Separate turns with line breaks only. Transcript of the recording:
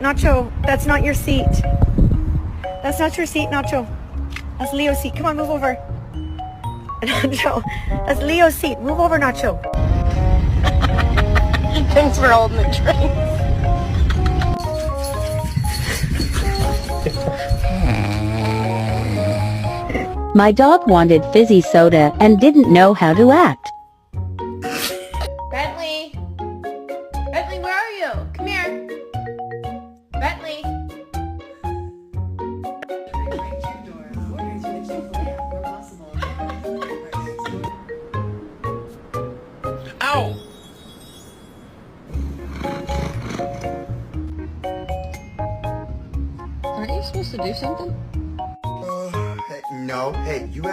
Nacho, that's not your seat. That's not your seat, Nacho. That's Leo's seat. Come on, move over. Nacho, that's Leo's seat. Move over, Nacho. Thanks for holding the drinks.
My dog wanted fizzy soda and didn't know how to act.
Bentley! Bentley, where are you? Come here. Bentley!
Ow!
Aren't you supposed to do something?
Hey, no. Hey, you